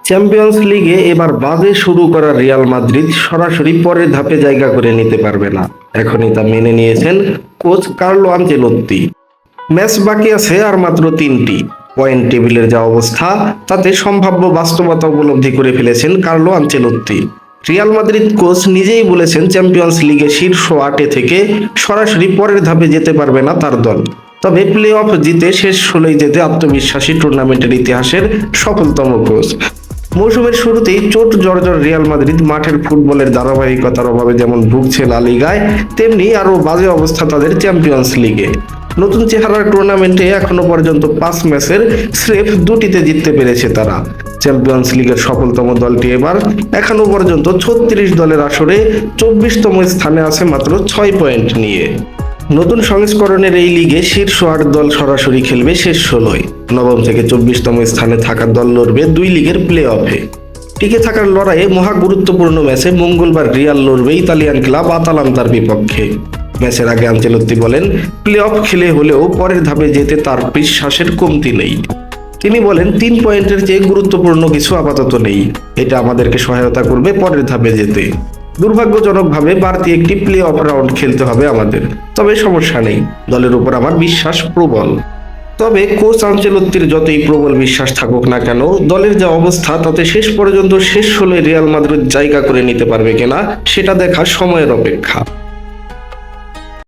Champions লিগে এবার বাজে শুরু করা রিয়াল মাদ্রিদ সরাসরি পরের ধাপে জায়গা করে নিতে পারবে না, এখনই তা মেনে নিয়েছেন কোচ কার্লো আনচেলত্তি। ম্যাচ বাকি আছে আর মাত্র 3টি। পয়েন্ট টেবিলের যা অবস্থা তাতে সম্ভাব্য বাস্তবতা উপলব্ধি করে ফেলেছেন Carlo Ancelotti. Real Madrid coach নিজেই বলেছেন চ্যাম্পিয়ন্স লিগে শীর্ষ 8 থেকে সরাসরি পরের ধাপে যেতে পারবে না তার দল। তবে প্লে অফ জিতে শেষ 16 যেতে আত্মবিশ্বাসী টুর্নামেন্টের ইতিহাসের সফলতম কোচ। মৌসুমের শুরুতেই চোট জর্জর রিয়াল মাদ্রিদ মাঠের ফুটবলের ধারাবাহিকতার অভাবে যেমন ভুগছে লা লিগায়, তেমনি আরও বাজে অবস্থা তাদের চ্যাম্পিয়ন্স লিগে। নতুন চেহারার টুর্নামেন্টে এখনো পর্যন্ত 5 ম্যাচের স্রেফ 2টিতে জিততে পেরেছে তারা। চ্যাম্পিয়ন্স লিগের সফলতম দলটি এবার এখনো পর্যন্ত 36 দলের আসরে 24তম স্থানে আছে মাত্র 6 পয়েন্ট নিয়ে। নতুন সংস্করণের এই লিগে শীর্ষ 8 দল সরাসরি খেলবে শেষ 16। নবম থেকে 24তম স্থানে থাকা দল লড়বে 2 লিগের প্লে অফে। টিকে থাকার লড়াইয়ে মহা গুরুত্বপূর্ণ ম্যাচে মঙ্গলবার রিয়াল লড়বে ইতালিয়ান ক্লাব আতালান্তার বিপক্ষে। ম্যাচের আগে আনচেলত্তি বলেন, প্লে অফ খেলে হলেও পরের ধাপে যেতে তার বিশ্বাসের কমতি নেই। তিনি বলেন, 3 পয়েন্টের চেয়ে গুরুত্বপূর্ণ কিছু আপাতত নেই, এটা আমাদেরকে সহায়তা করবে পরের ধাপে যেতে। দুর্ভাগ্যজনকভাবে বাড়তি একটি প্লে অফ রাউন্ড খেলতে হবে আমাদের, তবে সমস্যা নেই, দলের উপর আমার বিশ্বাস প্রবল। তবে কোচ আনচেলত্তির যতই প্রবল বিশ্বাস থাকুক না কেন, দলের যা অবস্থা তাতে শেষ পর্যন্ত শেষ 16 রিয়াল মাদ্রিদ জায়গা করে নিতে পারবে কিনা সেটা দেখা সময়ের অপেক্ষা।